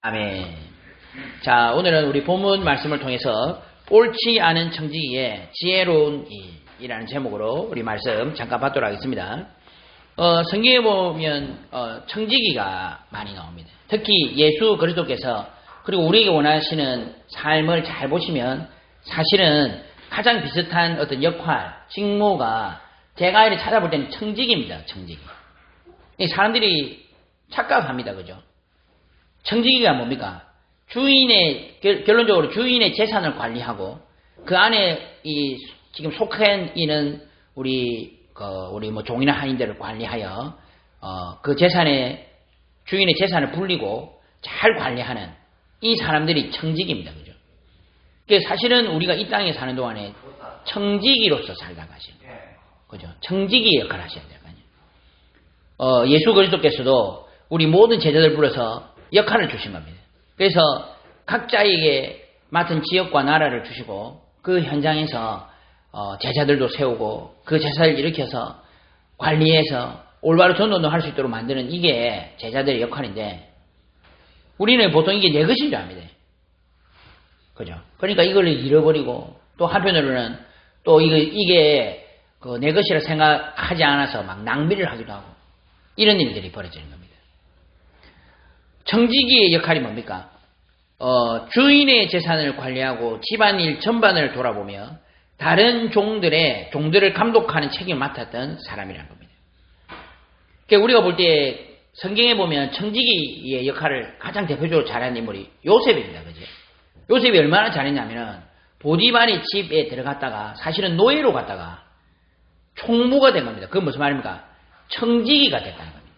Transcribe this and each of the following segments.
아멘. 자, 오늘은 우리 본문 말씀을 통해서 옳지 않은 청지기의 지혜로운 일이라는 제목으로 우리 말씀 잠깐 받도록 하겠습니다. 성경에 보면 청지기가 많이 나옵니다. 특히 예수 그리스도께서 그리고 우리에게 원하시는 삶을 잘 보시면 사실은 가장 비슷한 어떤 역할, 직무가 제가 이렇게 찾아볼 때는 청지기입니다. 청지기. 사람들이 착각합니다. 그죠? 청지기가 뭡니까? 결론적으로 주인의 재산을 관리하고 그 안에 지금 속한 이는 우리 종이나 하인들을 관리하여 그 주인의 재산을 불리고 잘 관리하는 이 사람들이 청지기입니다. 그죠? 사실은 우리가 이 땅에 사는 동안에 청지기로서 살다가 하셔야 돼요. 그죠? 청지기 역할을 하셔야 돼요. 예수 그리스도께서도 우리 모든 제자들 불러서 역할을 주신 겁니다. 그래서 각자에게 맡은 지역과 나라를 주시고 그 현장에서 제자들도 세우고 그 제사를 일으켜서 관리해서 올바로 전도도 할 수 있도록 만드는 이게 제자들의 역할인데 우리는 보통 이게 내 것인 줄 압니다. 그죠? 그러니까 이걸 잃어버리고 또 한편으로는 또 이게 내 것이라 생각하지 않아서 막 낭비를 하기도 하고 이런 일들이 벌어지는 겁니다. 청지기의 역할이 뭡니까? 주인의 재산을 관리하고 집안일 전반을 돌아보며 다른 종들을 감독하는 책임을 맡았던 사람이라는 겁니다. 그러니까 우리가 볼 때 성경에 보면 청지기의 역할을 가장 대표적으로 잘하는 인물이 요셉입니다. 그죠? 요셉이 얼마나 잘했냐면은 보디발의 집에 들어갔다가 사실은 노예로 갔다가 총무가 된 겁니다. 그건 무슨 말입니까? 청지기가 됐다는 겁니다.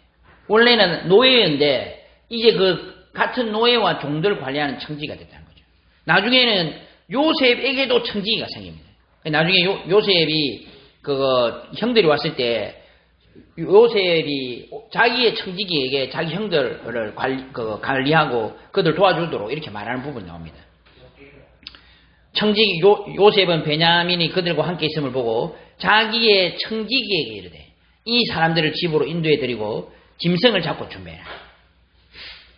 원래는 노예였는데 이제 그 같은 노예와 종들을 관리하는 청지기가 됐다는 거죠. 나중에는 요셉에게도 청지기가 생깁니다. 나중에 요셉이 형들이 왔을 때 요셉이 자기의 청지기에게 자기 형들을 관리하고 그들 도와주도록 이렇게 말하는 부분이 나옵니다. 청지기 요셉은 베냐민이 그들과 함께 있음을 보고 자기의 청지기에게 이르되 이 사람들을 집으로 인도해드리고 짐승을 잡고 준비해라.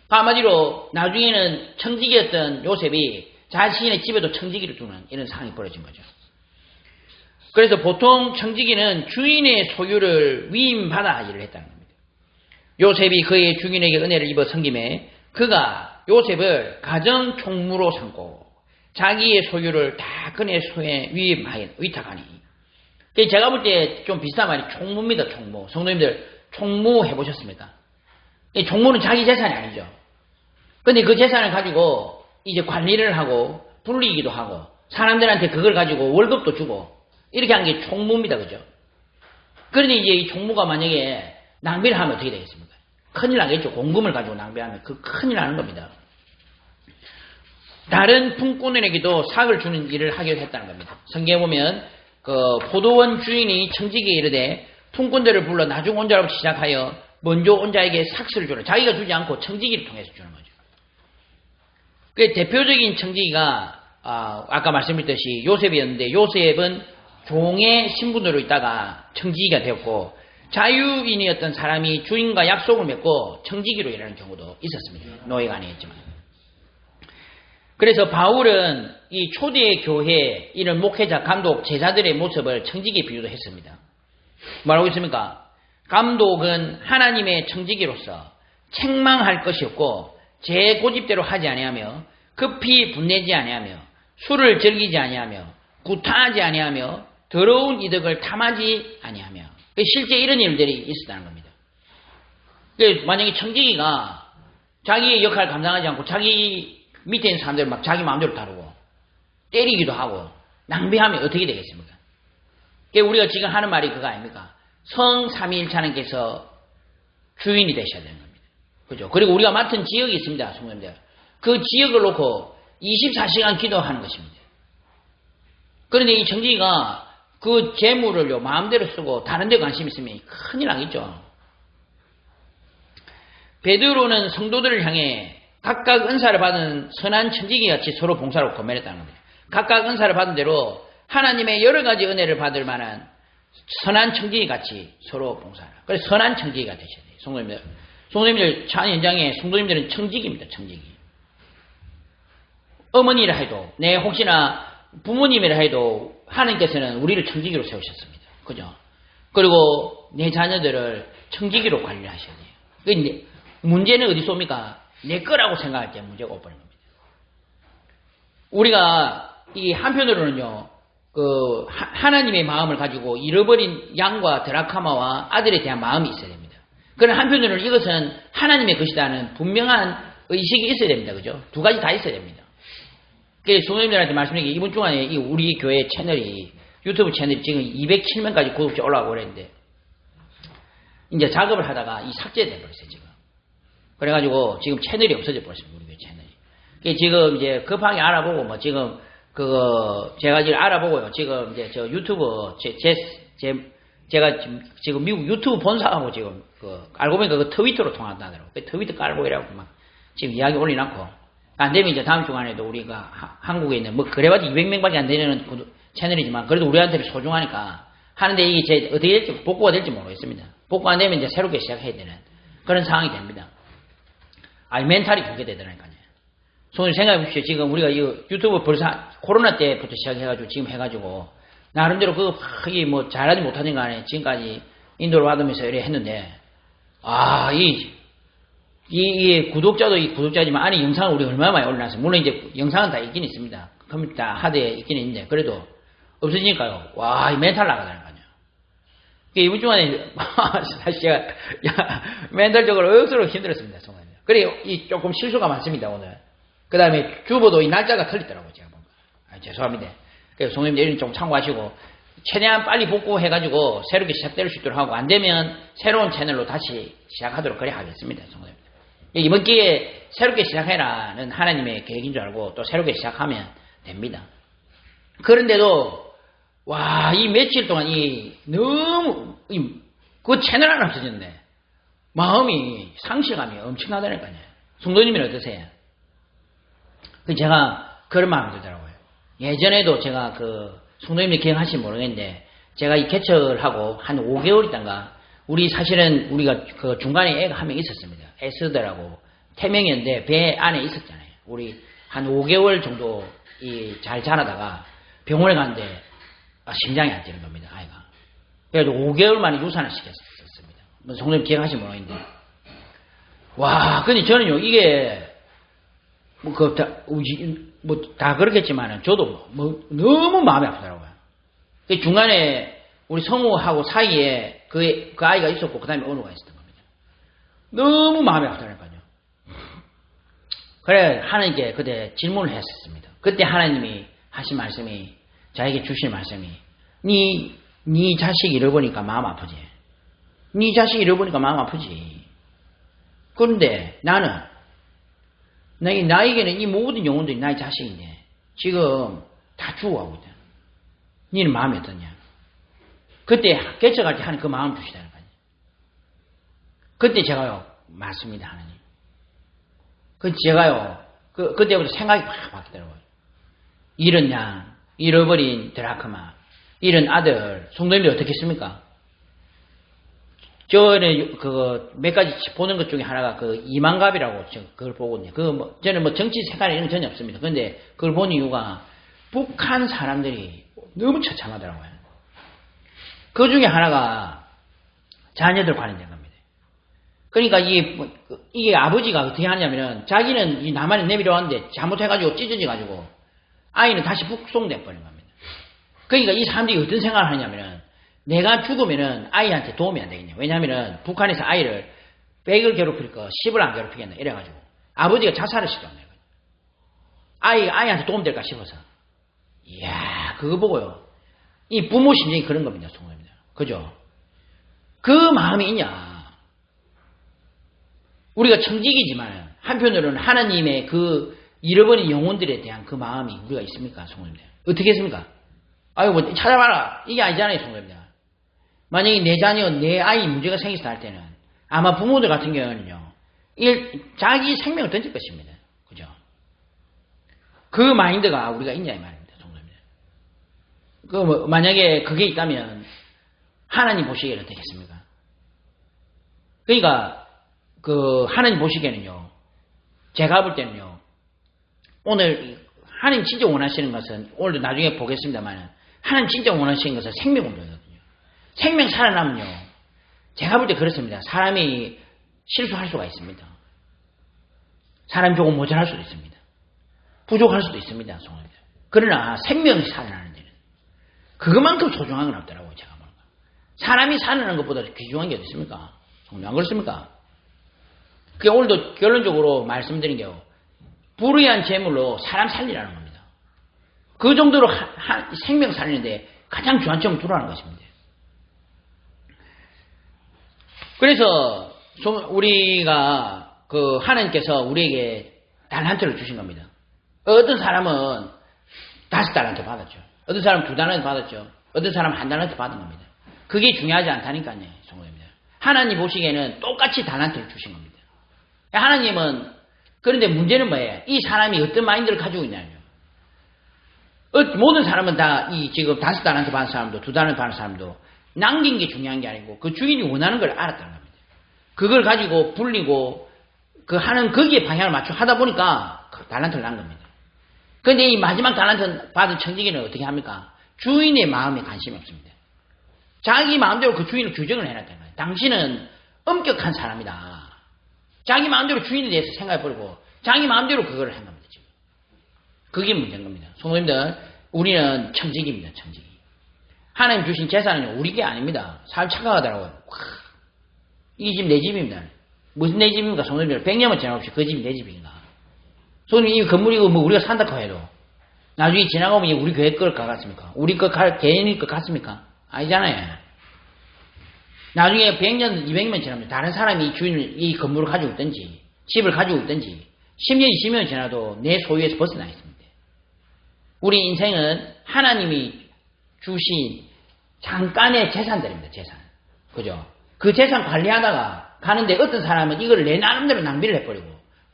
한마디로 나중에는 청지기였던 요셉이 자신의 집에도 청지기를 두는 이런 상황이 벌어진 거죠. 그래서 보통 청지기는 주인의 소유를 위임받아 일을 했다는 겁니다. 요셉이 그의 주인에게 은혜를 입어 섬김에 그가 요셉을 가정 총무로 삼고 자기의 소유를 다 그의 소에 위탁하니. 제가 볼 때 좀 비슷한 말이 총무입니다. 총무. 성도님들 총무 해보셨습니까? 총무는 자기 재산이 아니죠. 근데 그 재산을 가지고 이제 관리를 하고 불리기도 하고 사람들한테 그걸 가지고 월급도 주고 이렇게 하는 게 총무입니다. 그죠? 그런데 이제 이 총무가 만약에 낭비를 하면 어떻게 되겠습니까? 큰일 나겠죠. 공금을 가지고 낭비하면 큰일 나는 겁니다. 다른 품꾼에게도 삭을 주는 일을 하기로 했다는 겁니다. 성경에 보면 포도원 주인이 청지기에 이르되 품꾼들을 불러 나중 온 자로부터 시작하여 먼저 온 자에게 삭스를 주라. 자기가 주지 않고 청지기를 통해서 주는 거죠. 대표적인 청지기가 아까 말씀드렸듯이 요셉이었는데 요셉은 종의 신분으로 있다가 청지기가 되었고 자유인이었던 사람이 주인과 약속을 맺고 청지기로 일하는 경우도 있었습니다. 노예가 아니었지만. 그래서 바울은 이 초대 교회 이런 목회자, 감독, 제자들의 모습을 청지기에 비유도 했습니다. 뭐라고 했습니까? 감독은 하나님의 청지기로서 책망할 것이 없고 제 고집대로 하지 아니하며 급히 분내지 아니하며 술을 즐기지 아니하며 구타하지 아니하며 더러운 이득을 탐하지 아니하며 실제 이런 일들이 있었다는 겁니다. 만약에 청지기가 자기의 역할을 감당하지 않고 자기 밑에 있는 사람들을 막 자기 마음대로 다루고 때리기도 하고 낭비하면 어떻게 되겠습니까? 우리가 지금 하는 말이 그거 아닙니까? 성삼위일체하나님께서 주인이 되셔야 되는 겁니다. 그죠? 그리고 우리가 맡은 지역이 있습니다. 성도님들. 그 지역을 놓고 24시간 기도하는 것입니다. 그런데 이 청지기가 그 재물을요 마음대로 쓰고 다른 데 관심 있으면 큰일 나겠죠. 베드로는 성도들을 향해 각각 은사를 받은 선한 청지기같이 서로 봉사를 권면했다는 겁니다. 각각 은사를 받은 대로 하나님의 여러 가지 은혜를 받을 만한 선한 청지기같이 서로 봉사하라. 그래서 선한 청지기가 되셔야 돼요. 성도님들 차 현장에 성도님들은 청지기입니다. 청지기. 어머니라 해도, 내 혹시나 부모님이라 해도 하나님께서는 우리를 청지기로 세우셨습니다. 그죠? 그리고 내 자녀들을 청지기로 관리를 하셔야 돼요. 그러니까 문제는 어디서 옵니까? 내 거라고 생각할 때 문제가 오버는 겁니다. 우리가 이 한편으로는요, 하나님의 마음을 가지고 잃어버린 양과 드라카마와 아들에 대한 마음이 있어야 됩니다. 그러나 한편으로는 이것은 하나님의 것이다는 분명한 의식이 있어야 됩니다. 그죠? 두 가지 다 있어야 됩니다. 그래서 성도님들한테 말씀드린 게 이번 주간에 우리 교회 채널이, 유튜브 채널이 지금 207명까지 구독자 올라가고 그랬는데, 이제 작업을 하다가 이 삭제돼 버렸어요, 지금. 그래가지고 지금 채널이 없어져 버렸습니다, 우리 교회 채널이. 지금 이제 급하게 알아보고, 지금, 제가 지금 알아보고요. 지금 이제 저 유튜브, 제가 지금 미국 유튜브 본사하고 지금, 알고 보니까 그 트위터로 통한다더라고요. 그 트위터 깔고 이래갖고 막 지금 이야기 올려놨고, 안 되면 이제 다음 주간에도 우리가 한국에 있는, 그래봐도 200명밖에 안 되는 채널이지만, 그래도 우리한테는 소중하니까 하는데 이게 어떻게 될지, 복구가 될지 모르겠습니다. 복구 안 되면 이제 새롭게 시작해야 되는 그런 상황이 됩니다. 멘탈이 그렇게 되더라니까요. 손님 생각해 보십시오. 지금 우리가 이 유튜브 벌써 코로나 때부터 시작해가지고 지금 해가지고 나름대로 잘하지 못하는 간에 지금까지 인도를 받으면서 이래 했는데, 이 구독자도 이 구독자지만 안에 영상을 우리가 얼마나 많이 올려놨어요. 물론 이제 영상은 다 있긴 있습니다. 컴퓨터 하드에 있긴 있는데, 그래도 없어지니까요. 이 멘탈 나가다니까요. 이번 주간에 사실 제가 멘탈적으로 억수로 힘들었습니다. 정말. 그래 조금 실수가 많습니다, 오늘. 그 다음에 주보도 이 날짜가 틀리더라고요, 제가 보니까. 죄송합니다. 그래서 성도님들 좀 참고하시고, 최대한 빨리 복구해가지고 새롭게 시작될 수 있도록 하고, 안 되면 새로운 채널로 다시 시작하도록 그래 하겠습니다, 성도님들. 이번 기회에 새롭게 시작해라는 하나님의 계획인 줄 알고 또 새롭게 시작하면 됩니다. 그런데도, 이 며칠 동안 너무, 그 채널 하나 없어졌네. 마음이, 상실감이 엄청나다니까요. 성도님은 어떠세요? 제가 그런 마음이 들더라고요. 예전에도 제가 성도님들 기억하실지 모르겠는데, 제가 이 개척을 하고 한 5개월 있다가, 사실은 우리가 중간에 애가 한 명 있었습니다. 에스더라고. 태명이었는데 배 안에 있었잖아요. 우리 한 5개월 정도 잘 자라다가 병원에 갔는데, 심장이 안 뛰는 겁니다, 아이가. 그래도 5개월 만에 유산을 시켰었습니다. 성도님 기억하실지 모르겠는데. 근데 저는요, 이게, 다 그렇겠지만은, 저도 너무 마음이 아프더라고요. 중간에 우리 성우하고 사이에 그 아이가 있었고, 그 다음에 언우가 있었던 겁니다. 너무 마음이 아프더라고요. 그래, 하나님께 그때 질문을 했었습니다. 그때 하나님이 하신 말씀이, 자에게 주신 말씀이, 네 자식 잃어보니까 마음 아프지. 네 자식 잃어보니까 마음 아프지. 그런데 나에게는 이 모든 영혼들이 나의 자식인데 지금 다 죽어가고 있다. 너는 마음이 어떠냐? 그때 개척할 때 하는 그 마음 주시다는 거예요. 그때 제가요, 맞습니다, 하나님. 제가요, 그때부터 생각이 확 바뀌더라고요. 잃은 양, 잃어버린 드라크마, 잃은 아들, 성도님들이 어떻게 했습니까? 저는 몇 가지 보는 것 중에 하나가 이만갑이라고 그걸 보거든요. 저는 정치 색깔이 이런 건 전혀 없습니다. 그런데 그걸 본 이유가 북한 사람들이 너무 처참하더라고요. 그 중에 하나가 자녀들 관련된 겁니다. 그러니까 이게 아버지가 어떻게 하냐면은 자기는 이 남한에 내밀어왔는데 잘못해가지고 찢어져가지고 아이는 다시 북송돼 버린 겁니다. 그러니까 이 사람들이 어떤 생각을 하냐면은 내가 죽으면은 아이한테 도움이 안 되겠냐. 왜냐하면은 북한에서 아이를 100을 괴롭힐 거 10을 안 괴롭히겠네. 이래가지고 아버지가 자살을 시켰네. 아이한테 도움될까 싶어서. 이야, 그거 보고요. 이 부모 심정이 그런 겁니다. 성도입니다. 그죠? 그 마음이 있냐. 우리가 청직이지만 한편으로는 하나님의 잃어버린 영혼들에 대한 그 마음이 우리가 있습니까? 성도입니다. 어떻게 했습니까? 찾아봐라. 이게 아니잖아요. 성도입니다. 만약에 내 자녀, 내 아이 문제가 생겼을 할 때는 아마 부모들 같은 경우는요, 자기 생명을 던질 것입니다. 그죠? 그 마인드가 우리가 있냐 이 말입니다. 성도입니다. 만약에 그게 있다면 하나님 보시기에는 어떻겠습니까? 그러니까 하나님 보시기에는요, 제가 볼 때는요, 오늘 하나님 진짜 원하시는 것은, 오늘도 나중에 보겠습니다만, 하나님 진짜 원하시는 것은 생명운동이거든요. 생명 살아나면요, 제가 볼 때 그렇습니다. 사람이 실수할 수가 있습니다. 사람이 조금 모자랄 수도 있습니다. 부족할 수도 있습니다. 그러나 생명이 살아나는 데는 그것만큼 소중한 건 없더라고요. 제가 보니까. 사람이 살아나는 것보다 귀중한 게 어디 있습니까? 안 그렇습니까? 그게 오늘도 결론적으로 말씀드린 게 불의한 재물로 사람 살리라는 겁니다. 그 정도로 생명 살리는데 가장 중요한 점을 두라는 것입니다. 그래서 우리가 하나님께서 우리에게 달란트를 주신 겁니다. 어떤 사람은 5달란트 받았죠. 어떤 사람은 2달란트 받았죠. 어떤 사람은 1달란트 받은 겁니다. 그게 중요하지 않다니까요. 성도입니다. 하나님 보시기에는 똑같이 달란트를 주신 겁니다. 하나님은, 그런데 문제는 뭐예요? 이 사람이 어떤 마인드를 가지고 있냐요. 모든 사람은 다 지금 5달란트 받은 사람도 2달란트 받은 사람도 남긴 게 중요한 게 아니고 그 주인이 원하는 걸 알았다는 겁니다. 그걸 가지고 불리고 하는 거기에 방향을 맞춰 하다 보니까 달란트를 난 겁니다. 그런데 이 마지막 달란트 받은 청지기는 어떻게 합니까? 주인의 마음에 관심이 없습니다. 자기 마음대로 그 주인을 규정을 해놨다는 거예요. 당신은 엄격한 사람이다. 자기 마음대로 주인에 대해서 생각해버리고 자기 마음대로 그걸 한 겁니다. 지금. 그게 문제인 겁니다. 성도님들, 우리는 청지기입니다. 청지기. 하나님 주신 재산은 우리 게 아닙니다. 사람 착각하더라고요. 이 집 내 집입니다. 무슨 내 집입니까? 성도님들, 100년만 지나없이 그 집이 내 집인가? 손님, 이 건물이고 우리가 산다고 해도 나중에 지나가면 우리 교회 걸 같습니까? 우리 거 개인일 것 같습니까? 아니잖아요. 나중에 100년, 200년 지나면 다른 사람이 이 건물을 가지고 있든지 집을 가지고 있든지 10년, 20년 지나도 내 소유에서 벗어나 있습니다. 우리 인생은 하나님이 주신 잠깐의 재산들입니다. 재산. 그죠? 그 재산 관리하다가 가는데 어떤 사람은 이걸 내 나름대로 낭비를 해버리고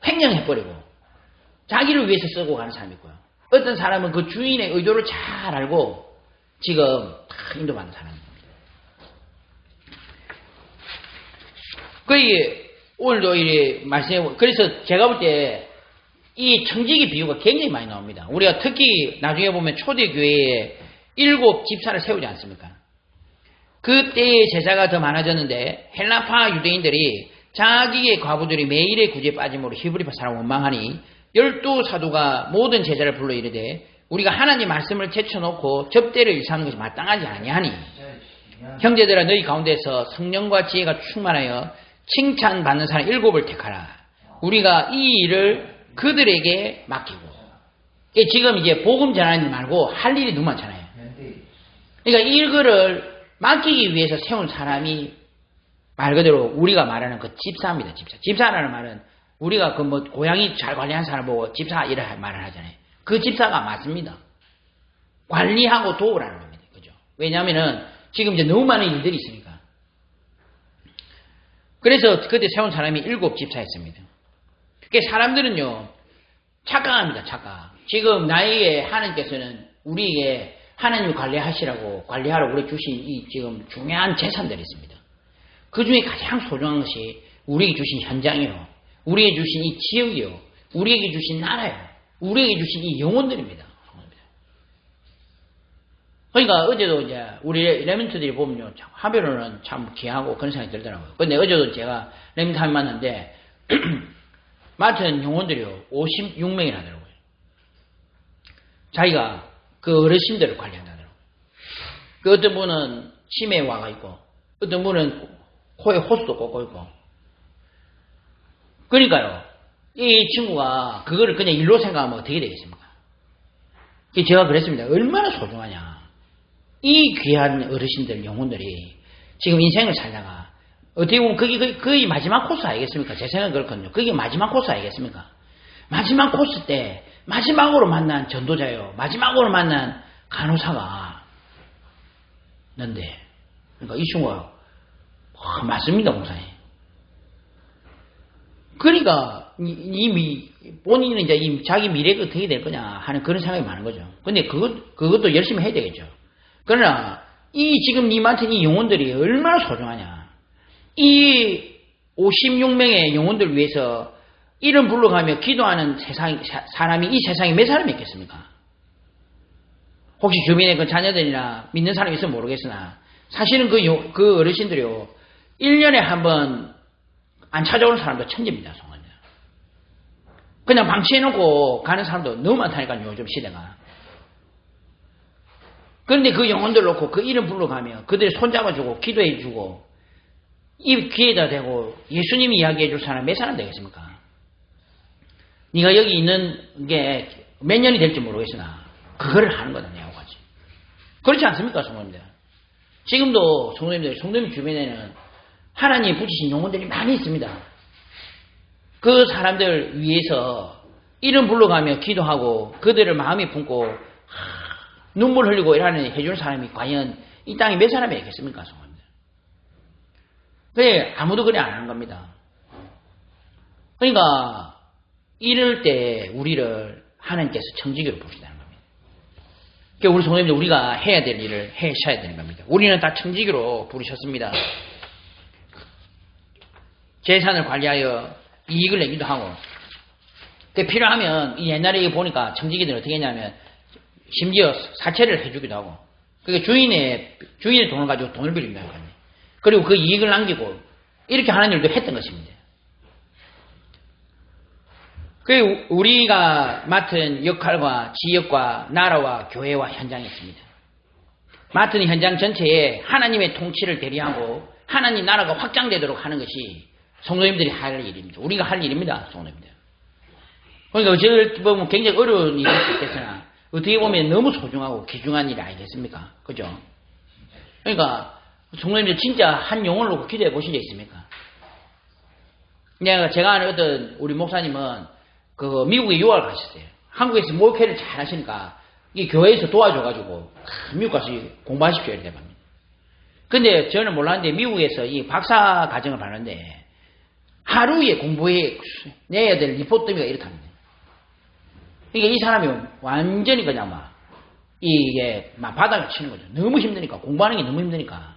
횡령해버리고 자기를 위해서 쓰고 가는 사람이 있고요. 어떤 사람은 그 주인의 의도를 잘 알고 지금 다 인도받는 사람입니다. 오늘도 이 말씀해, 그래서 제가 볼 때 이 청지기 비유가 굉장히 많이 나옵니다. 우리가 특히 나중에 보면 초대교회에 7 집사를 세우지 않습니까? 그때의 제사가 더 많아졌는데 헬라파 유대인들이 자기의 과부들이 매일의 구제에 빠짐으로 히브리파 사람을 원망하니 12사도가 모든 제자를 불러 이르되 우리가 하나님 말씀을 제쳐놓고 접대를 일삼는 것이 마땅하지 아니하니 형제들아 너희 가운데서 성령과 지혜가 충만하여 칭찬받는 사람 7을 택하라. 우리가 이 일을 그들에게 맡기고. 지금 이제 복음 전하는 일 말고 할 일이 너무 많잖아요. 그러니까 이거를 맡기기 위해서 세운 사람이 말 그대로 우리가 말하는 그 집사입니다. 집사. 집사라는 말은 우리가 고양이 잘 관리하는 사람 보고 집사 이런 말을 하잖아요. 그 집사가 맞습니다. 관리하고 도우라는 겁니다. 그죠? 왜냐하면은 지금 이제 너무 많은 일들이 있으니까. 그래서 그때 세운 사람이 7 집사였습니다. 그러니까 사람들은요, 착각합니다. 착각. 지금 나에게 하나님께서는 우리에게 하나님 관리하라고 우리 주신 이 지금 중요한 재산들이 있습니다. 그 중에 가장 소중한 것이 우리에게 주신 현장이요, 우리에게 주신 이 지역이요, 우리에게 주신 나라요, 우리에게 주신 이 영혼들입니다. 그러니까 어제도 이제 우리 레멘트들이 보면요, 하별로는 참 귀하고 그런 생각이 들더라고요. 근데 어제도 제가 레멘트 한 만났는데 맡은 영혼들이요 56명이나 하더라고요. 자기가 그 어르신들을 관리한다더라고요. 그 어떤 분은 치매에 와가 있고 어떤 분은 코에 호수도 꽂고 있고. 그러니까요, 이 친구가 그거를 그냥 일로 생각하면 어떻게 되겠습니까? 제가 그랬습니다. 얼마나 소중하냐. 이 귀한 어르신들 영혼들이 지금 인생을 살다가 어떻게 보면 그게 거의 마지막 코스 아니겠습니까? 제 생각은 그렇거든요. 그게 마지막 코스 아니겠습니까? 마지막 코스 때 마지막으로 만난 전도자요, 마지막으로 만난 간호사가 는데, 그러니까 이 친구가 맞습니다, 목사님. 그러니까 본인은 이제 자기 미래가 어떻게 될 거냐 하는 그런 생각이 많은 거죠. 근데 그것도 열심히 해야 되겠죠. 그러나 지금 님한테 이 영혼들이 얼마나 소중하냐. 이 56명의 영혼들 위해서 이름 불러가며 기도하는 사람이 이 세상에 몇 사람이 있겠습니까? 혹시 주변에 그 자녀들이나 믿는 사람이 있으면 모르겠으나 사실은 그 어르신들이요 1년에 한 번 안 찾아오는 사람도 천재입니다. 그냥 방치해놓고 가는 사람도 너무 많다니까요. 요즘 시대가. 그런데 그 영혼들 놓고 그 이름 불러가며 그들이 손잡아주고 기도해주고 이 귀에다 대고 예수님이 이야기해줄 사람 몇 사람 되겠습니까? 네가 여기 있는 게 몇 년이 될지 모르겠으나 그거를 하는 거다 내하고 같이. 그렇지 않습니까 성도님들? 지금도 성도님 주변에는 하나님이 붙이신 영혼들이 많이 있습니다. 그 사람들 위해서 이름 불러가며 기도하고 그들을 마음에 품고 눈물 흘리고 이러는 해주는 사람이 과연 이 땅에 몇 사람이 있겠습니까 성도님들? 그래 아무도 그래 안 하는 겁니다. 그러니까 이럴 때 우리를 하나님께서 청지기로 부르신다는 겁니다. 그러니까 우리 성도님들 우리가 해야 될 일을 해셔야 되는 겁니다. 우리는 다 청지기로 부르셨습니다. 재산을 관리하여 이익을 내기도 하고 필요하면 옛날에 보니까 청지기들은 어떻게 했냐면 심지어 사채를 해주기도 하고 그게 주인의 돈을 가지고 돈을 빌립니다. 그리고 그 이익을 남기고 이렇게 하는 일도 했던 것입니다. 그 우리가 맡은 역할과 지역과 나라와 교회와 현장이 있습니다. 맡은 현장 전체에 하나님의 통치를 대리하고 하나님 나라가 확장되도록 하는 것이 성도님들이 할 일입니다. 우리가 할 일입니다. 성도님들. 그러니까 어찌 보면 굉장히 어려운 일일 수 있겠으나 어떻게 보면 너무 소중하고 귀중한 일 아니겠습니까? 그죠? 그러니까 성도님들 진짜 한 영혼을 놓고 기도해 보신 적 있습니까? 제가 아는 어떤 우리 목사님은 그 미국에 유학을 가셨어요. 한국에서 목회를 잘 하시니까 이 교회에서 도와줘가지고 미국 가서 공부하십시오 이렇게 합니다. 근데 저는 몰랐는데 미국에서 이 박사 과정을 받는데 하루에 공부해 내야 될 리포트가 이렇답니다. 그러니까 이 사람이 완전히 그냥 이게 바닥을 치는 거죠. 너무 힘드니까 공부하는 게 너무 힘드니까.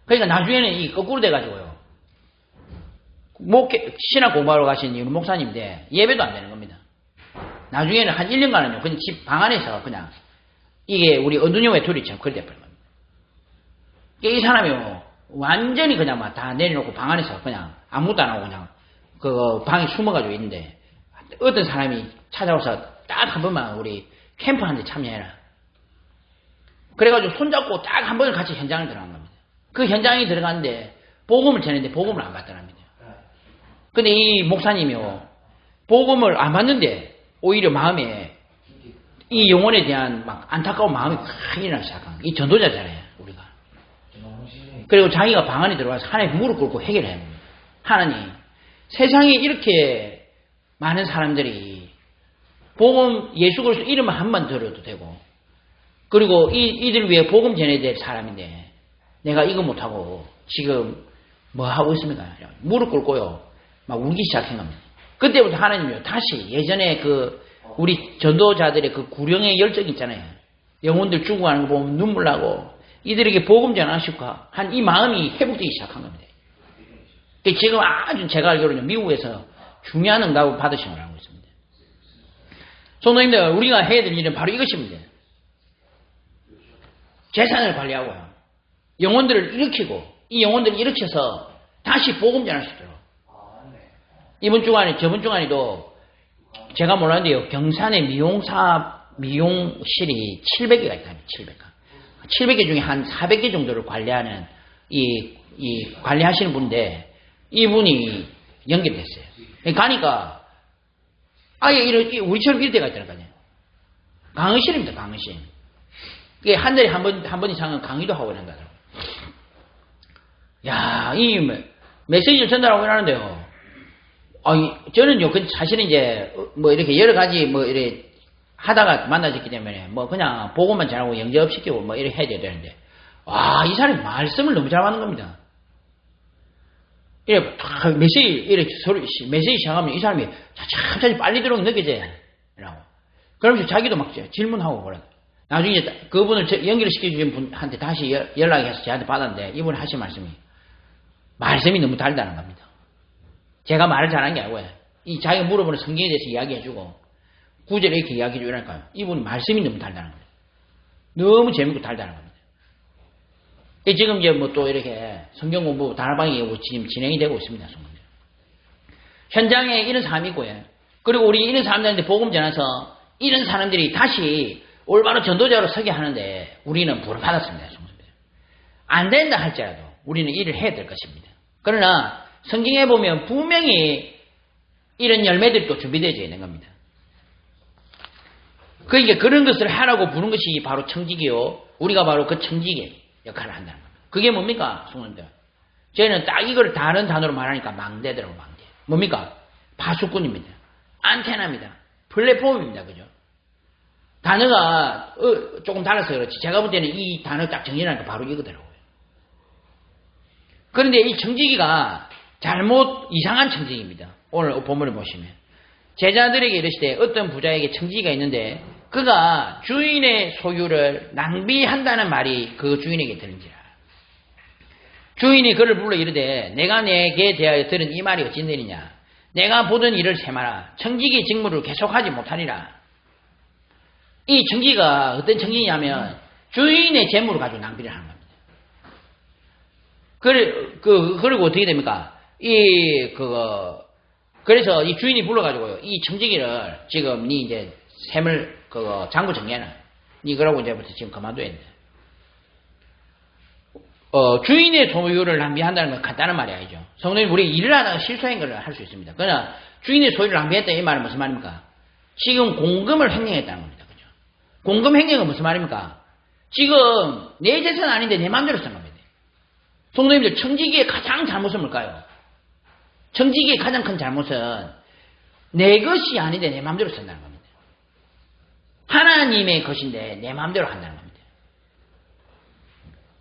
그러니까 나중에는 이 거꾸로 돼가지고요. 신학 공부하러 가신 이 목사님인데 예배도 안 되는 겁니다. 나중에는 한 1년간은요. 그냥 집 방 안에서 그냥 이게 우리 어두녀 외톨이처럼 그리 돼버린 겁니다. 이 사람이요. 완전히 그냥 다 내려놓고 방 안에서 그냥 아무것도 안 하고 그냥 그 방에 숨어가지고 있는데 어떤 사람이 찾아와서 딱 한 번만 우리 캠프 한 대 참여해라. 그래가지고 손잡고 딱 한 번을 같이 현장을 들어간 겁니다. 그 현장에 들어갔는데 복음을 전했는데 복음을 안 받더랍니다. 근데 이 목사님이요. 복음을 안 받는데 오히려 마음에 이 영혼에 대한 안타까운 마음이 확 일어나기 시작한 거예요. 이 전도자잖아요. 우리가. 그리고 자기가 방 안에 들어가서 하나님 무릎 꿇고 해결해야 합니다. 하나님, 세상에 이렇게 많은 사람들이 복음 예수 그리스도 이름만 한번 들어도 되고 그리고 이들 위해 복음 전해야 될 사람인데 내가 이거 못하고 지금 뭐 하고 있습니까? 무릎 꿇고요. 막 울기 시작한 겁니다. 그때부터 하나님이요. 다시 예전에 우리 전도자들의 그 구령의 열정 있잖아요. 영혼들 죽어가는 거 보면 눈물 나고 이들에게 복음 전하실까 한 이 마음이 회복되기 시작한 겁니다. 지금 아주 제가 알기로는 미국에서 중요한 응답을 받으신 걸 알고 있습니다. 성도님들, 우리가 해야 될 일은 바로 이것입니다. 재산을 관리하고요. 영혼들을 일으키고 이 영혼들을 일으켜서 다시 복음 전할 수 있도록. 저번 주간에도 제가 몰랐는데요. 경산에 미용실이 700개가 있답니다. 700개 중에 한 400개 정도를 관리하는 관리하시는 분인데 이분이 연결됐어요. 가니까 아예 우리처럼 이럴 때가 있다니까요. 강의실입니다. 강의실. 그게 한 달에 한 번 이상은 강의도 하고 이런다더라고요. 야, 이 메시지를 전달하고 이러는데요. 저는요, 사실은 이제 뭐 이렇게 여러 가지 이렇게 하다가 만나졌기 때문에 그냥 보고만 잘하고 영접시키고 이렇게 해야 되는데 이 사람이 말씀을 너무 잘하는 겁니다. 이렇게 메시지 시작하면 이 사람이 차차차차 빨리 들어오는 게 느껴져요. 그러면서 자기도 막 질문하고 그래. 나중에 그분을 연결시켜주신 분한테 다시 연락해서 저한테 받았는데 이분이 하신 말씀이 너무 달다는 겁니다. 제가 말을 잘하는 게 아니고요. 이 자기가 물어보는 성경에 대해서 이야기해주고 구절에 이렇게 이야기해주라니까요. 이분 말씀이 너무 달달한 겁니다. 너무 재밌고 달달한 겁니다. 지금 이제 뭐 또 이렇게 성경 공부 다락방이 지금 진행이 되고 있습니다. 현장에 이런 사람이 있고요. 그리고 우리 이런 사람들한테 복음 전해서 이런 사람들이 다시 올바로 전도자로 서게 하는데 우리는 부름받았습니다. 안 된다 할지라도 우리는 일을 해야 될 것입니다. 그러나 성경에 보면 분명히 이런 열매들이 또 준비되어져 있는 겁니다. 그러니까 그런 것을 하라고 부른 것이 바로 청지기요. 우리가 바로 그 청지기의 역할을 한다는 겁니다. 그게 뭡니까? 성도님들. 저희는 딱 이걸 다른 단어로 말하니까 망대더라고, 망대. 뭡니까? 파수꾼입니다. 안테나입니다. 플랫폼입니다. 그죠? 단어가 조금 달라서 그렇지. 제가 볼 때는 이 단어 딱 정리하니까 바로 이거더라고요. 그런데 이 청지기가 이상한 청지기입니다. 오늘 본문을 보시면. 제자들에게 이르시되 어떤 부자에게 청지기가 있는데 그가 주인의 소유를 낭비한다는 말이 그 주인에게 들은지라. 주인이 그를 불러 이르되 내가 내게 대하여 들은 이 말이 어찌 되느냐. 내가 보던 일을 세마라. 청지기 직무를 계속하지 못하리라. 이 청지기가 어떤 청지기냐면 주인의 재물을 가지고 낭비를 하는 겁니다. 그리고 어떻게 됩니까? 그래서 이 주인이 불러가지고요. 이 청지기를 지금 니 이제 샘을 장부 정리해놔. 니 그러고 이제부터 지금 그만둬야 돼. 주인의 소유를 낭비한다는 건 간단한 말이 아니죠. 성도님, 우리 일을 하다가 실수한 걸 할 수 있습니다. 그러나 주인의 소유를 낭비했다 이 말은 무슨 말입니까? 지금 공금을 횡령했다는 겁니다. 그죠? 공금 횡령은 무슨 말입니까? 지금 내 재산 아닌데 내 마음대로 쓴 겁니다. 성도님들, 청지기의 가장 잘못은 뭘까요? 청지기의 가장 큰 잘못은 내 것이 아닌데 내 마음대로 쓴다는 겁니다. 하나님의 것인데 내 마음대로 한다는 겁니다.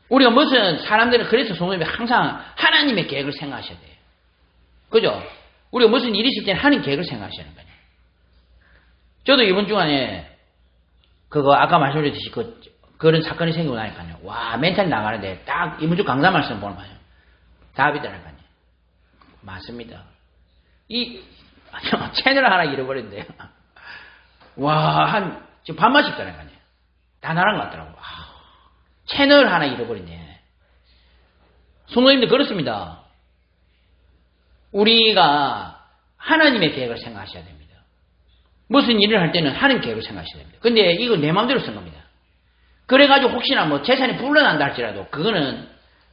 우리가 사람들은 그래서 성도님이 항상 하나님의 계획을 생각하셔야 돼요. 그죠? 우리가 무슨 일이 있을 때는 하나님 계획을 생각하셔야 하는 거예요. 저도 이번 주간에 아까 말씀드렸듯이 그런 사건이 생기고 나니까요. 와, 멘탈 나가는데 딱 이번 주 강사 말씀 보는 거예요. 답이더라고요. 맞습니다. 채널 하나 잃어버렸는데요. 와, 지금 반만씩 있더라고요. 다 나랑 같더라고요. 채널 하나 잃어버렸네. 성도님들 그렇습니다. 우리가 하나님의 계획을 생각하셔야 됩니다. 무슨 일을 할 때는 하나님 계획을 생각하셔야 됩니다. 근데 이거 내 마음대로 쓴 겁니다. 그래가지고 혹시나 재산이 불러난다 할지라도 그거는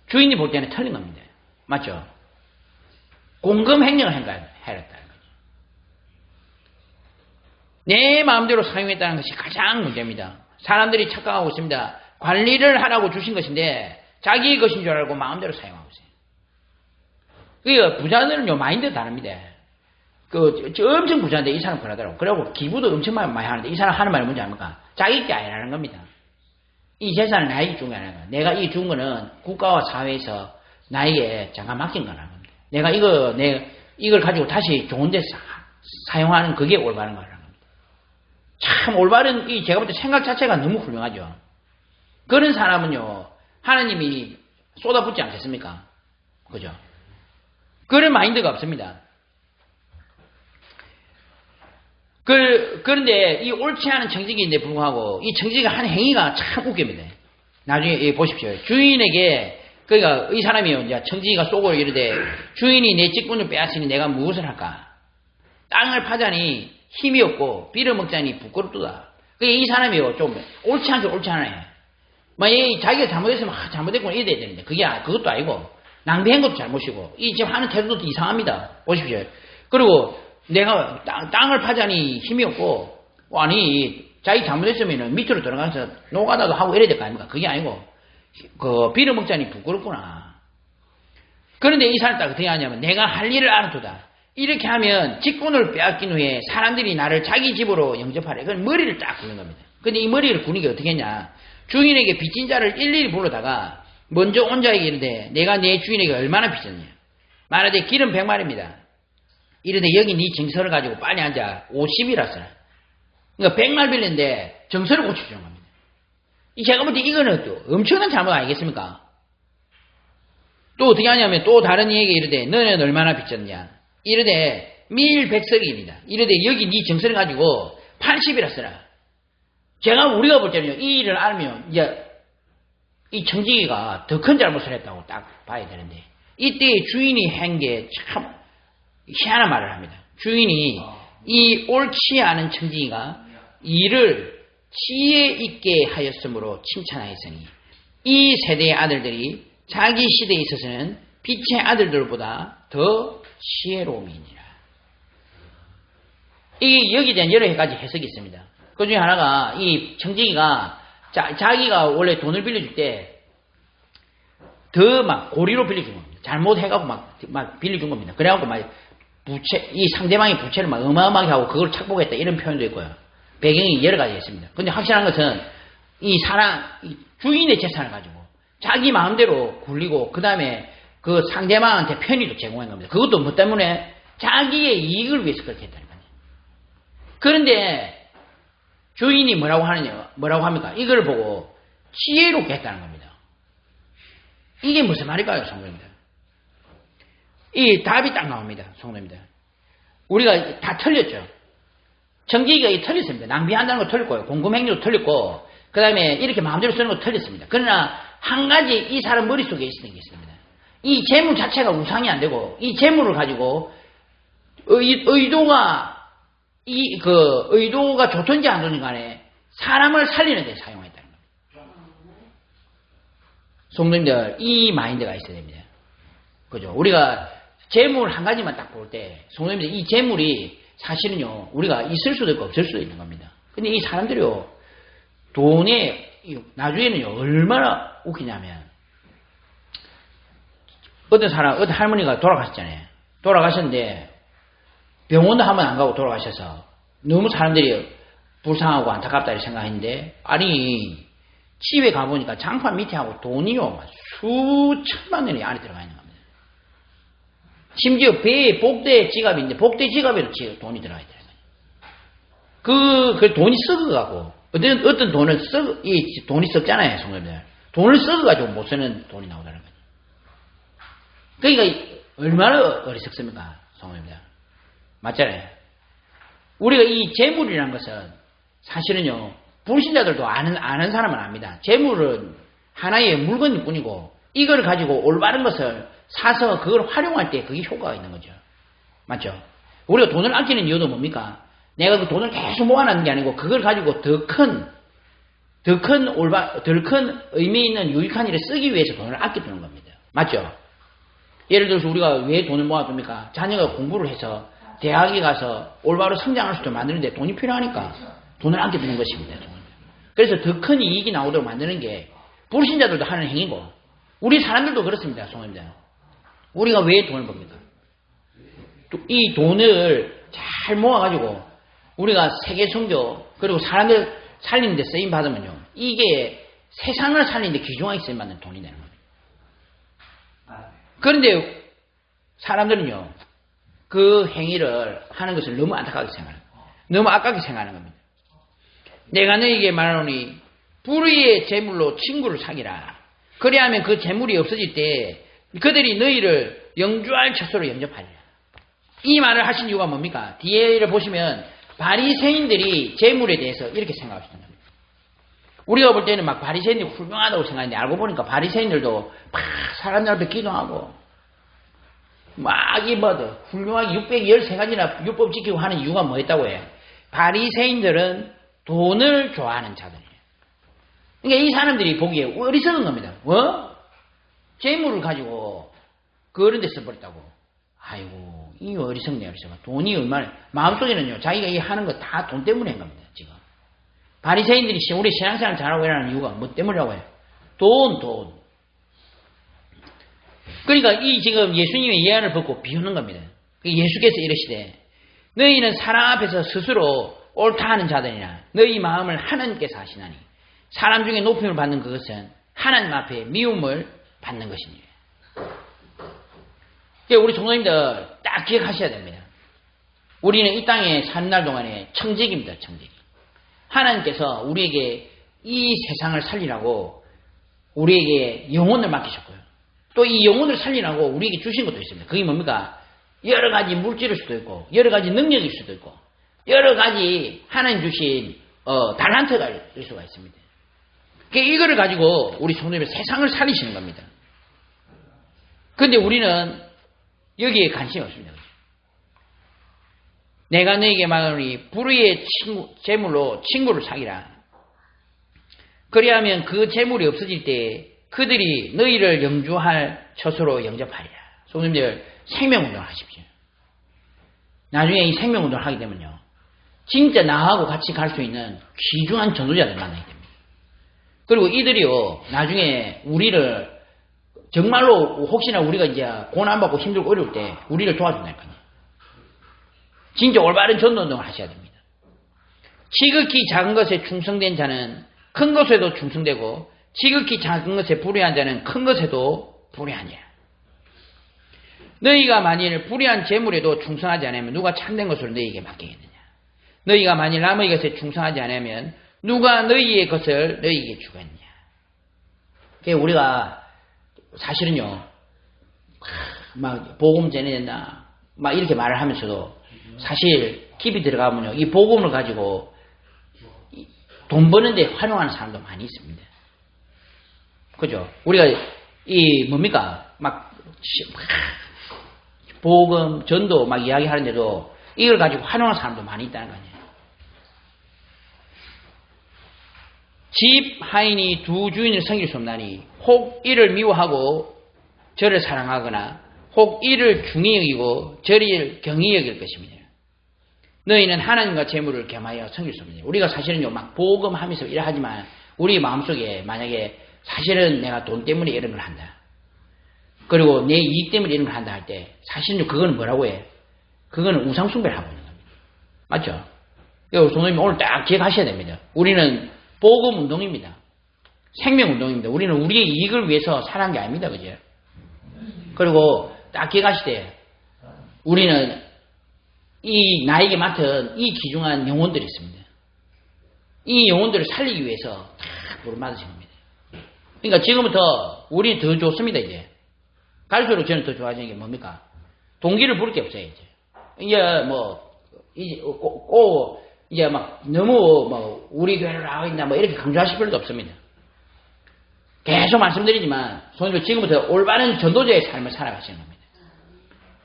주인이 볼 때는 틀린 겁니다. 맞죠? 공금 횡령을 해랬다는 거죠. 내 마음대로 사용했다는 것이 가장 문제입니다. 사람들이 착각하고 있습니다. 관리를 하라고 주신 것인데 자기의 것인 줄 알고 마음대로 사용하고 있어요. 그러니까 부자들은요, 마인드 다릅니다. 엄청 부자인데 이 사람 그러더라고. 그리고 기부도 엄청 많이 하는데 이 사람 하는 말이 뭔지 압니까? 자기 게 아니라는 겁니다. 이 재산은 나에게 준 게 아니라 내가 이 준 거는 국가와 사회에서 나에게 잠깐 맡긴 거라는 겁니다. 내가 이걸 가지고 다시 좋은 데 사용하는 그게 올바른 거라는 겁니다. 참 올바른 제가 볼 때 생각 자체가 너무 훌륭하죠. 그런 사람은요, 하나님이 쏟아붓지 않겠습니까? 그죠? 그런 마인드가 없습니다. 그런데 이 옳지 않은 청지기인데 불구하고 이 청지기가 한 행위가 참 웃깁니다. 나중에 보십시오. 주인에게, 그러니까 이 사람이요, 이제 청지기가 쏘고 이르되 주인이 내 직분을 빼앗으니 내가 무엇을 할까? 땅을 파자니 힘이 없고 빌어먹자니 부끄럽도다. 이 사람이요, 좀 옳지 않아요. 만약에 자기가 잘못했으면 잘못했구나 이래야 되는데 그것도 아니고 낭비한 것도 잘못이고 지금 하는 태도도 이상합니다. 보십시오. 그리고 내가 땅을 파자니 힘이 없고 자기 잘못했으면 밑으로 들어가서 노가다도 하고 이래야 될 거 아닙니까? 그게 아니고 빌어먹자니 부끄럽구나. 그런데 이 사람 딱 어떻게 하냐면 내가 할 일을 알아두다. 이렇게 하면 직분을 빼앗긴 후에 사람들이 나를 자기 집으로 영접하래. 그건 머리를 딱 굽는 겁니다. 근데 이 머리를 구는 게 어떻게 했냐? 주인에게 빚진 자를 일일이 불러다가 먼저 온 자에게 이르되 내가 내 주인에게 얼마나 빚졌냐? 말하되 기름 100마리입니다. 이르되 여기 네 정서를 가지고 빨리 앉아 50이라서. 그러니까 100말 빌렸는데 정서를 고쳐주는 겁니다. 제가 볼 때 이거는 또 엄청난 잘못 아니겠습니까? 또 어떻게 하냐면 또 다른 이에게 이르되 너는 얼마나 빚졌냐? 이르되 밀백석입니다. 이르되 여기 네 정서를 가지고 80이라 써라. 우리가 볼 때는요, 이 일을 알면 이제 이 청지기가 더 큰 잘못을 했다고 딱 봐야 되는데, 이때 주인이 한 게 참 희한한 말을 합니다. 주인이 이 옳지 않은 청지기가 이를 지혜 있게 하였으므로 칭찬하였으니 이 세대의 아들들이 자기 시대에 있어서는 빛의 아들들보다 더 지혜로움이니라. 이 여기에 대한 여러 가지 해석이 있습니다. 그 중에 하나가 이 청지기가 자기가 원래 돈을 빌려줄 때 더 막 고리로 빌려준 겁니다. 잘못해갖고 막 빌려준 겁니다. 그래갖고 막 이 상대방의 부채를 막 어마어마하게 하고 그걸 착복했다 이런 표현도 있고요. 배경이 여러 가지 있습니다. 근데 확실한 것은 이 주인의 재산을 가지고 자기 마음대로 굴리고 그 다음에 그 상대방한테 편의도 제공한 겁니다. 그것도 뭐 때문에 자기의 이익을 위해서 그렇게 했다는 거예요. 그런데 주인이 뭐라고 합니까? 이걸 보고 지혜롭게 했다는 겁니다. 이게 무슨 말일까요, 성도님들? 이 답이 딱 나옵니다, 성도님들. 우리가 다 틀렸죠. 청지기가 틀렸습니다. 낭비한다는 거 틀렸고요. 공금행위도 틀렸고, 그 다음에 이렇게 마음대로 쓰는 거 틀렸습니다. 그러나 한 가지 이 사람 머릿속에 있는 게 있습니다. 이 재물 자체가 우상이 안 되고, 이 재물을 가지고 의도가 좋든지 안 좋든지 간에 사람을 살리는 데 사용했다는 겁니다. 성도님들, 이 마인드가 있어야 됩니다. 그죠? 우리가 재물 한 가지만 딱 볼 때, 성도님들, 이 재물이 사실은요, 우리가 있을 수도 있고 없을 수도 있는 겁니다. 근데 이 사람들이요, 돈에, 나중에는요, 얼마나 웃기냐면, 어떤 할머니가 돌아가셨잖아요. 돌아가셨는데, 병원도 한 번 안 가고 돌아가셔서, 너무 사람들이 불쌍하고 안타깝다 이렇게 생각했는데, 아니, 집에 가보니까 장판 밑에 하고 돈이요, 수천만 원이 안에 들어가 있는 겁니다. 심지어 배에 복대 지갑인데, 복대 지갑에도 돈이 들어가 있더라고요. 그 돈이 썩어가고, 어떤 돈은 돈이 썩잖아요, 성도님들. 돈을 썩어가지고 못 쓰는 돈이 나오더라는 거예요. 그러니까, 얼마나 어리석습니까, 성도님들. 맞잖아요. 우리가 이 재물이라는 것은, 사실은요, 불신자들도 아는 사람은 압니다. 재물은 하나의 물건뿐이고, 이걸 가지고 올바른 것을 사서 그걸 활용할 때 그게 효과가 있는 거죠. 맞죠? 우리가 돈을 아끼는 이유도 뭡니까? 내가 그 돈을 계속 모아놨는 게 아니고 그걸 가지고 더 큰 의미 있는 유익한 일에 쓰기 위해서 돈을 아껴두는 겁니다. 맞죠? 예를 들어서 우리가 왜 돈을 모아둡니까? 자녀가 공부를 해서 대학에 가서 올바로 성장할 수 있도록 만드는데 돈이 필요하니까 돈을 아껴두는 것입니다. 그래서 더 큰 이익이 나오도록 만드는 게 불신자들도 하는 행위고 우리 사람들도 그렇습니다. 성도님들. 우리가 왜 돈을 법니까? 이 돈을 잘 모아가지고 우리가 세계 선교 그리고 사람들 살리는 데 쓰임 받으면요. 이게 세상을 살리는 데 귀중하게 쓰임 받는 돈이 되는 겁니다. 그런데 사람들은요. 그 행위를 하는 것을 너무 안타깝게 생각해요. 너무 아깝게 생각하는 겁니다. 내가 너에게 말하노니 불의의 재물로 친구를 사귀라. 그래야하면 그 재물이 없어질 때 그들이 너희를 영주할 처소로 영접하리라. 이 말을 하신 이유가 뭡니까? 뒤에를 보시면 바리새인들이 재물에 대해서 이렇게 생각하시는 겁니다. 우리가 볼 때는 막 바리새인들이 훌륭하다고 생각하는데 알고 보니까 바리새인들도 막 사람들 앞에 기도하고 막 이뭐도 훌륭하게 613가지나 율법 지키고 하는 이유가 뭐였다고 해요? 바리새인들은 돈을 좋아하는 자들이에요. 그러니까 이 사람들이 보기에 어리석은 겁니다. 재물을 가지고 그런 데 써버렸다고. 아이고, 이 어리석네, 어리석어. 돈이 얼마나, 마음속에는요, 자기가 이 하는 거 다 돈 때문에 한 겁니다, 지금. 바리새인들이 우리 신앙생활 잘하고 일하는 이유가 뭐 때문이라고 해요? 돈. 그러니까 이 지금 예수님의 예언을 벗고 비우는 겁니다. 예수께서 이러시되, 너희는 사람 앞에서 스스로 옳다 하는 자들이나 너희 마음을 하나님께서 하시나니, 사람 중에 높임을 받는 그것은 하나님 앞에 미움을 받는 것이니. 우리 종로님들 딱 기억하셔야 됩니다. 우리는 이 땅에 사는 날 동안에 청직입니다. 청직. 하나님께서 우리에게 이 세상을 살리라고 우리에게 영혼을 맡기셨고요. 또 이 영혼을 살리라고 우리에게 주신 것도 있습니다. 그게 뭡니까? 여러 가지 물질일 수도 있고, 여러 가지 능력일 수도 있고, 여러 가지 하나님 주신 달란트가 될 수가 있습니다. 그러니까 이거를 가지고 우리 성도님이 세상을 살리시는 겁니다. 그런데 우리는 여기에 관심이 없습니다. 내가 너에게 말하노니 불의의 재물로 친구를 사귀라. 그리하면 그 재물이 없어질 때 그들이 너희를 영주할 처소로 영접하리라. 성도님들 생명운동을 하십시오. 나중에 이 생명운동을 하게 되면요, 진짜 나하고 같이 갈 수 있는 귀중한 전도자들 만나게 됩니다. 그리고 이들이요, 나중에 우리를 정말로 혹시나 우리가 이제 고난받고 힘들고 어려울 때 우리를 도와준다니까요. 진짜 올바른 전도운동을 하셔야 됩니다. 지극히 작은 것에 충성된 자는 큰 것에도 충성되고, 지극히 작은 것에 불의한 자는 큰 것에도 불의하니라. 너희가 만일 불의한 재물에도 충성하지 않으면 누가 참된 것으로 너희에게 맡기겠느냐. 너희가 만일 남의 것에 충성하지 않으면 누가 너희의 것을 너희에게 주겠느냐. 그러니까 우리가 사실은요, 막 복음 전해야 된다, 막 이렇게 말을 하면서도 사실 깊이 들어가면요, 이 복음을 가지고 돈 버는데 활용하는 사람도 많이 있습니다. 그죠? 우리가 이 뭡니까? 막 복음, 전도 막 이야기하는데도 이걸 가지고 활용하는 사람도 많이 있다는 거 아니에요. 집 하인이 두 주인을 섬길 수 없나니 혹 이를 미워하고 저를 사랑하거나 혹 이를 중히 여기고 저를 경히 여길 것입니다. 너희는 하나님과 재물을 겸하여 섬길 수 없느냐. 우리가 사실은요, 막 복음하면서 일하지만 우리 마음속에 만약에 사실은 내가 돈 때문에 이런 걸 한다, 그리고 내 이익 때문에 이런 걸 한다 할 때 사실은 그거는 뭐라고 해? 그거는 우상숭배를 하고 있는 겁니다. 맞죠? 여러분 성도님 오늘 딱 기억하셔야 됩니다. 우리는 복음 운동입니다. 생명 운동입니다. 우리는 우리의 이익을 위해서 사는 게 아닙니다. 그죠? 그리고 딱 기억하시되 우리는 이 나에게 맡은 이 귀중한 영혼들이 있습니다. 이 영혼들을 살리기 위해서 다 부름받으신 겁니다. 그러니까 지금부터 우리 더 좋습니다. 이제 갈수록 저는 더 좋아지는 게 뭡니까? 동기를 부를 게 없어요. 이제 이제 막 너무 뭐 우리 교회를 하고 있나 뭐 이렇게 강조하실 필요도 없습니다. 계속 말씀드리지만 성도님 지금부터 올바른 전도자의 삶을 살아가시는 겁니다.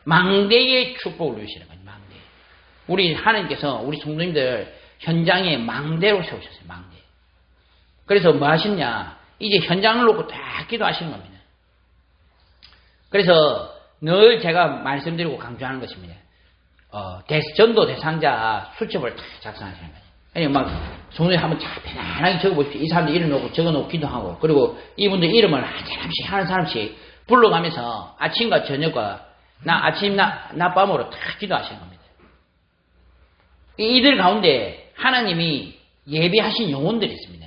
망대의 축복을 누리시는 거예요. 망대. 우리 하나님께서 우리 성도님들 현장에 망대로 세우셨어요. 망대. 그래서 뭐 하시냐? 이제 현장을 놓고 딱 기도하시는 겁니다. 그래서 늘 제가 말씀드리고 강조하는 것입니다. 전도 대상자 수첩을 다 작성하시는 거예요. 아니, 막, 성도님 한번 잘 편안하게 적어보십시오. 이 사람들 이름 놓고 적어놓고 기도하고, 그리고 이분들 이름을 한 사람씩, 한 사람씩 불러가면서 아침과 저녁과 낮밤으로 다 기도하시는 겁니다. 이들 가운데 하나님이 예비하신 영혼들이 있습니다.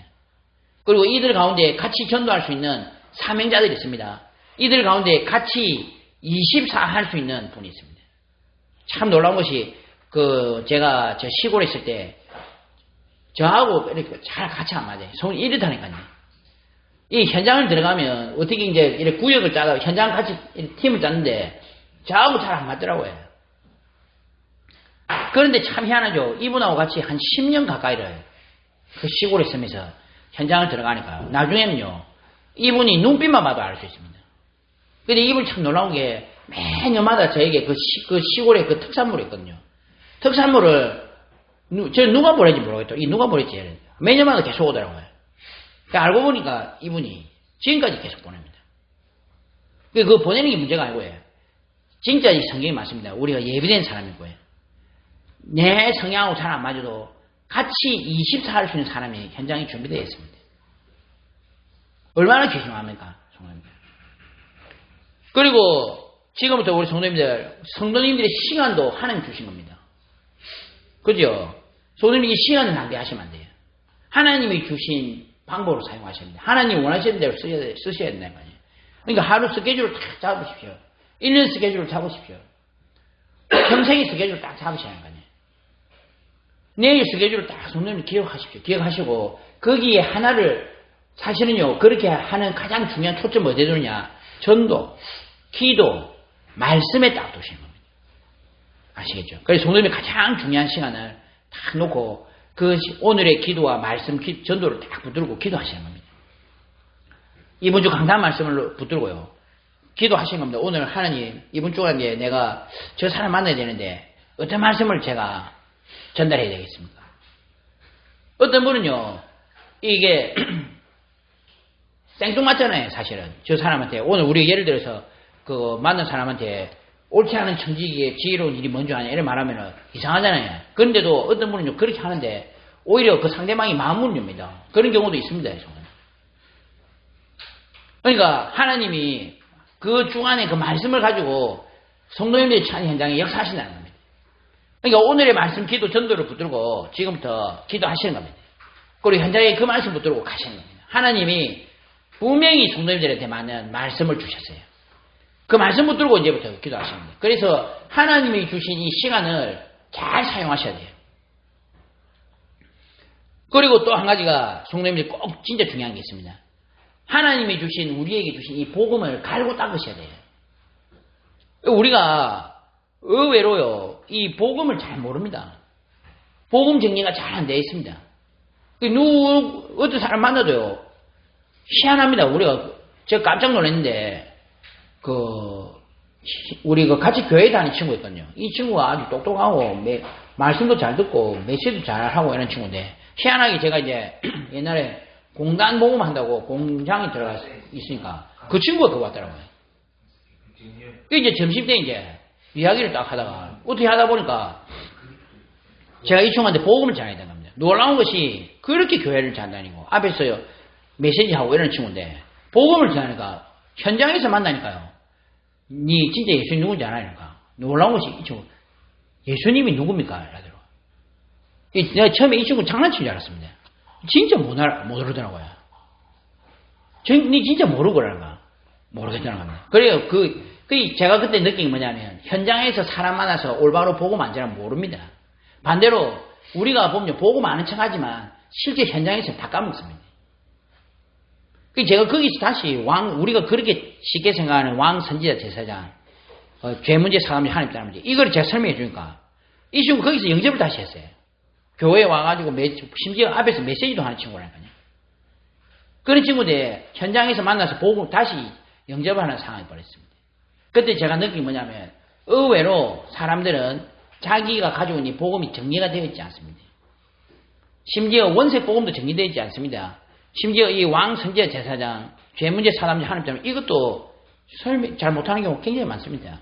그리고 이들 가운데 같이 전도할 수 있는 사명자들이 있습니다. 이들 가운데 같이 24 할 수 있는 분이 있습니다. 참 놀라운 것이, 제가 저 시골에 있을 때, 저하고 이렇게 잘 같이 안 맞아요. 손이 이렇다니까요. 이 현장을 들어가면, 어떻게 이제 이렇게 구역을 짜가, 현장 같이 팀을 짰는데, 저하고 잘 안 맞더라고요. 그런데 참 희한하죠. 이분하고 같이 한 10년 가까이를 그 시골에 있으면서 현장을 들어가니까요. 나중에는요, 이분이 눈빛만 봐도 알 수 있습니다. 근데 이분이 참 놀라운 게, 매년마다 저에게 그 시골에 그 특산물이 있거든요. 특산물을, 저 누가 보낼지 모르겠다. 이 누가 보낼지. 매년마다 계속 오더라고요. 그러니까 알고 보니까 이분이 지금까지 계속 보냅니다. 그 보내는 게 문제가 아니고요. 진짜 이 성경이 맞습니다. 우리가 예비된 사람이고요. 내 성향하고 잘 안 맞아도 같이 24 할 수 있는 사람이 현장에 준비되어 있습니다. 얼마나 귀중합니까? 성도님들. 그리고 지금부터 우리 성도님들의 시간도 하나님 주신 겁니다. 그죠? 성도님이 이 시간을 낭비하시면 안 돼요. 하나님이 주신 방법으로 사용하셔야 됩니다. 하나님이 원하시는 대로 쓰셔야 된다는 거예요. 그러니까 하루 스케줄을 딱 잡으십시오. 1년 스케줄을 잡으십시오. 평생의 스케줄을 딱 잡으셔야 하는 거예요. 내일 스케줄을 딱 성도님 기억하십시오. 기억하시고 거기에 하나를 사실은요. 그렇게 하는 가장 중요한 초점을 어디에 두느냐. 전도, 기도, 말씀에 딱 두시는 겁니다. 아시겠죠? 그래서 성도님이 가장 중요한 시간을 딱 놓고 그 오늘의 기도와 말씀 전도를 딱 붙들고 기도하시는 겁니다. 이번 주 강단 말씀을 붙들고요. 기도하시는 겁니다. 오늘 하나님 이번 주간 내가 저 사람 만나야 되는데 어떤 말씀을 제가 전달해야 되겠습니까? 어떤 분은요. 이게 생뚱맞잖아요. 사실은 저 사람한테 오늘 우리 예를 들어서 그 만난 사람한테 옳지 않은 청지기에 지혜로운 일이 먼저 하냐 이런 말하면 이상하잖아요. 그런데도 어떤 분은요 그렇게 하는데 오히려 그 상대방이 마음을 엽니다. 그런 경우도 있습니다. 그러니까 하나님이 그 주간에 그 말씀을 가지고 성도님들의 찬 현장에 역사하신다는 겁니다. 그러니까 오늘의 말씀 기도 전도를 붙들고 지금부터 기도하시는 겁니다. 그리고 현장에 그 말씀 붙들고 가시는 겁니다. 하나님이 분명히 성도님들한테 많은 말씀을 주셨어요. 그 말씀 붙들고 이제부터 기도하시는 거예요. 그래서 하나님이 주신 이 시간을 잘 사용하셔야 돼요. 그리고 또 한 가지가 성도님들이 꼭 진짜 중요한 게 있습니다. 하나님이 주신 우리에게 주신 이 복음을 갈고 닦으셔야 돼요. 우리가 의외로요 이 복음을 잘 모릅니다. 복음 정리가 잘 안 되어 있습니다. 어떤 사람 만나도요 희한합니다. 제가 깜짝 놀랐는데 우리 같이 교회 다니는 친구 있거든요. 이 친구가 아주 똑똑하고 말씀도 잘 듣고 메시지도 잘 하고 이런 친구인데 희한하게 제가 이제 옛날에 공단 복음한다고 공장에 들어가 있으니까 그 친구가 그거 왔더라고요. 이제 점심때 이제 이야기를 딱 하다가 어떻게 하다 보니까 제가 이 친구한테 복음을 전해야 되는 겁니다. 놀라운 것이 그렇게 교회를 잘 다니고 앞에서요 메시지하고 이런 친구인데 복음을 전하니까 현장에서 만나니까요. 니 진짜 예수님 누군지 알아니까 놀라운 것이 이 친구 예수님이 누굽니까? 이러더라고요. 내가 처음에 이 친구 장난친 줄 알았습니다. 진짜 모르더라고요. 니 진짜 모르고 그러는가? 모르겠다는 겁니다. 그래요. 제가 그때 느낀 게 뭐냐면 현장에서 사람 만나서 올바로 복음 안 전하면 모릅니다. 반대로 우리가 보면 복음 아는 척 하지만 실제 현장에서 다 까먹습니다. 제가 거기서 다시 우리가 그렇게 쉽게 생각하는 왕, 선지자, 제사장, 죄 문제, 사감 문제, 하나님 따름 문제, 이걸 제가 설명해 주니까 이 친구 거기서 영접을 다시 했어요. 교회에 와가지고 심지어 앞에서 메시지도 하는 친구라니까요. 그런 친구들 현장에서 만나서 보고 다시 영접을 하는 상황이 벌어졌습니다. 그때 제가 느낀 게 뭐냐면 의외로 사람들은 자기가 가지고 있는 복음이 정리가 되어 있지 않습니다. 심지어 원색 복음도 정리되어 있지 않습니다. 심지어 이 왕, 선지자, 제사장, 죄 문제, 사람 문제, 하나님 때문에 이것도 설명 잘 못하는 경우가 굉장히 많습니다.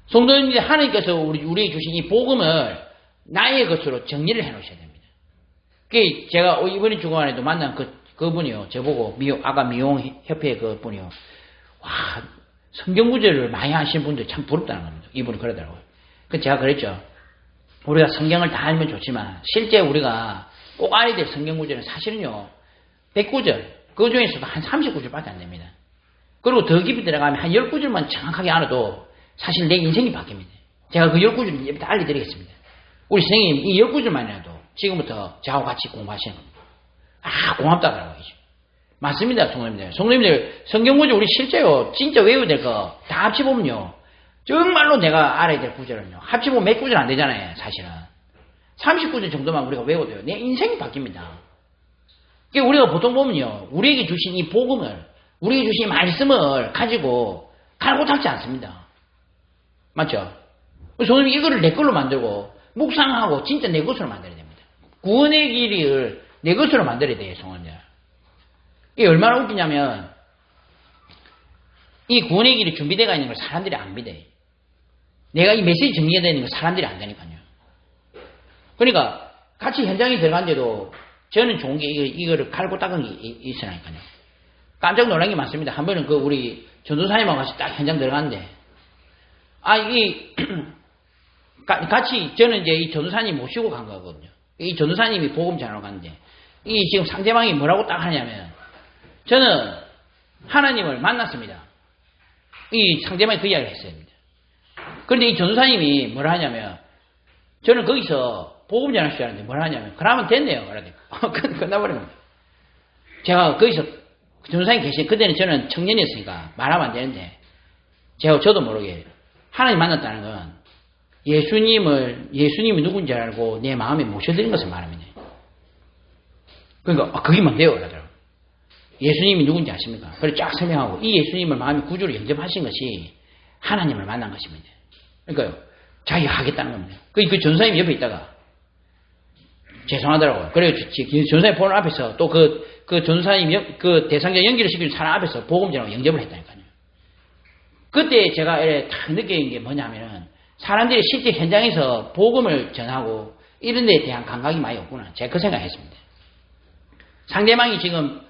성도님들이 하나님께서 우리에게 주신 이 복음을 나의 것으로 정리를 해 놓으셔야 됩니다. 제가 이번에 주간에도 만난 그분이요. 저보고 아까 미용협회 그분이요. 와, 성경 구절을 많이 하시는 분들 참 부럽다는 겁니다. 이분이 그러더라고요. 제가 그랬죠. 우리가 성경을 다 알면 좋지만 실제 우리가 꼭 알아야 될 성경 구절은 사실은요. 100구절, 그 중에서도 한 30구절밖에 안 됩니다. 그리고 더 깊이 들어가면 한 10구절만 정확하게 알아도 사실 내 인생이 바뀝니다. 제가 그 10구절 이제부터 알려드리겠습니다. 우리 선생님 이 10구절만이라도 지금부터 저하고 같이 공부하시는 겁니다. 고맙다더라고요. 맞습니다. 성도님들 성경구절 우리 실제요 진짜 외워야 될 거 다 합치보면요 정말로 내가 알아야 될 구절은요 합치보면 몇 구절 안 되잖아요. 사실은 30구절 정도만 우리가 외워도요 내 인생이 바뀝니다. 우리가 보통 보면요 우리에게 주신 이 복음을 우리에게 주신 이 말씀을 가지고 갈고 닦지 않습니다. 맞죠? 성도님이 이거를 내 걸로 만들고 묵상하고 진짜 내 것으로 만들어야 됩니다. 구원의 길을 내 것으로 만들어야 돼요. 성원들. 이게 얼마나 웃기냐면 이 구원의 길이 준비되어 있는 걸 사람들이 안 믿어요. 내가 이 메시지 정리가 되는 걸 사람들이 안 되니까요. 그러니까 같이 현장에 들어간데도 저는 좋은 게 이거를 갈고 닦은 게 있으니까요. 깜짝 놀란 게 많습니다. 한 번은 우리 전도사님하고 같이 딱 현장 들어갔는데 같이 저는 이제 이 전도사님 모시고 간 거거든요. 이 전도사님이 복음 전하러 갔는데 이 지금 상대방이 뭐라고 딱 하냐면 저는 하나님을 만났습니다. 이 상대방이 그 이야기를 했어요. 그런데 이 전도사님이 뭐라 하냐면 저는 거기서 복음 전할 줄 알았는데 뭐라 하냐면 그러면 됐네요. 끝나버린 겁니다. 제가 거기서 전도사님 계신 그때는 저는 청년이었으니까 말하면 안 되는데 저도 모르게 하나님 만났다는 건 예수님이 누군지 알고 내 마음에 모셔드린 것을 말합니다. 그러니까 그게 뭔데요? 그러더라고요. 예수님이 누군지 아십니까? 그래서 쫙 설명하고 이 예수님을 마음의 구주로 영접하신 것이 하나님을 만난 것입니다. 그러니까요. 자기가 하겠다는 겁니다. 그 전사님 옆에 있다가 죄송하더라고요. 그래서 전사님 보는 앞에서 또 그 전사님 그 대상자 연기를 시키는 사람 앞에서 복음 전하고 영접을 했다니까요. 그때 제가 딱 느낀 게 뭐냐면은 사람들이 실제 현장에서 복음을 전하고 이런 데에 대한 감각이 많이 없구나. 제가 그 생각했습니다. 상대방이 지금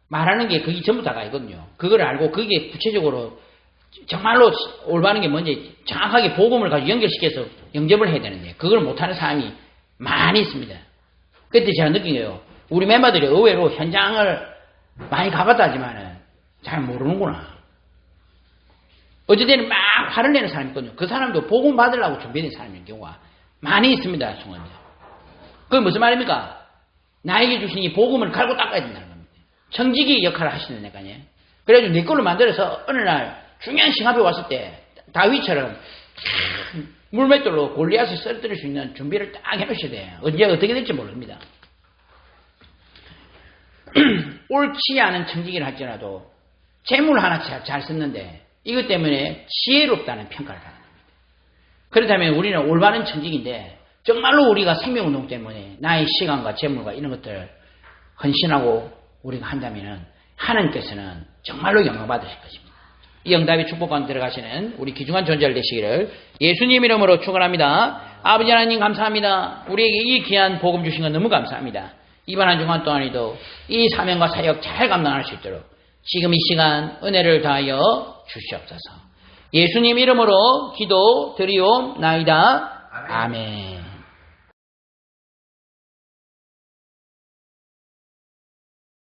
말하는 게 그게 전부 다가 있거든요. 그걸 알고 그게 구체적으로 정말로 올바른 게 뭔지 정확하게 복음을 가지고 연결시켜서 영접을 해야 되는데 그걸 못하는 사람이 많이 있습니다. 그때 제가 느낀 거예요. 우리 멤버들이 의외로 현장을 많이 가봤다 하지만은 잘 모르는구나. 어쨌든 막 화를 내는 사람이 있거든요. 그 사람도 복음 받으려고 준비된 사람인 경우가 많이 있습니다. 송원님. 그게 무슨 말입니까? 나에게 주신 이 복음을 갈고 닦아야 된다는 겁니다. 청지기 역할을 하시는 애가요. 그래가지고 내 걸로 만들어서 어느 날 중요한 시간 앞에 왔을 때 다윗처럼 물맷돌로 골리앗을 쓰러뜨릴 수 있는 준비를 딱 해놓으셔야 돼요. 언제 어떻게 될지 모릅니다. 옳지 않은 청지기를 할지라도 재물 하나 잘 썼는데 이것 때문에 지혜롭다는 평가를 받는 겁니다. 그렇다면 우리는 올바른 청지기인데 정말로 우리가 생명운동 때문에 나의 시간과 재물과 이런 것들을 헌신하고 우리가 한다면 하나님께서는 정말로 영광받으실 것입니다. 이 응답의 축복 가운데 들어가시는 우리 귀중한 존재를 되시기를 예수님 이름으로 축원합니다. 아버지 하나님 감사합니다. 우리에게 이 귀한 복음 주신 건 너무 감사합니다. 이번 한 주간 동안에도 이 사명과 사역 잘 감당할 수 있도록 지금 이 시간 은혜를 다하여 주시옵소서. 예수님 이름으로 기도 드리옵나이다. 아멘.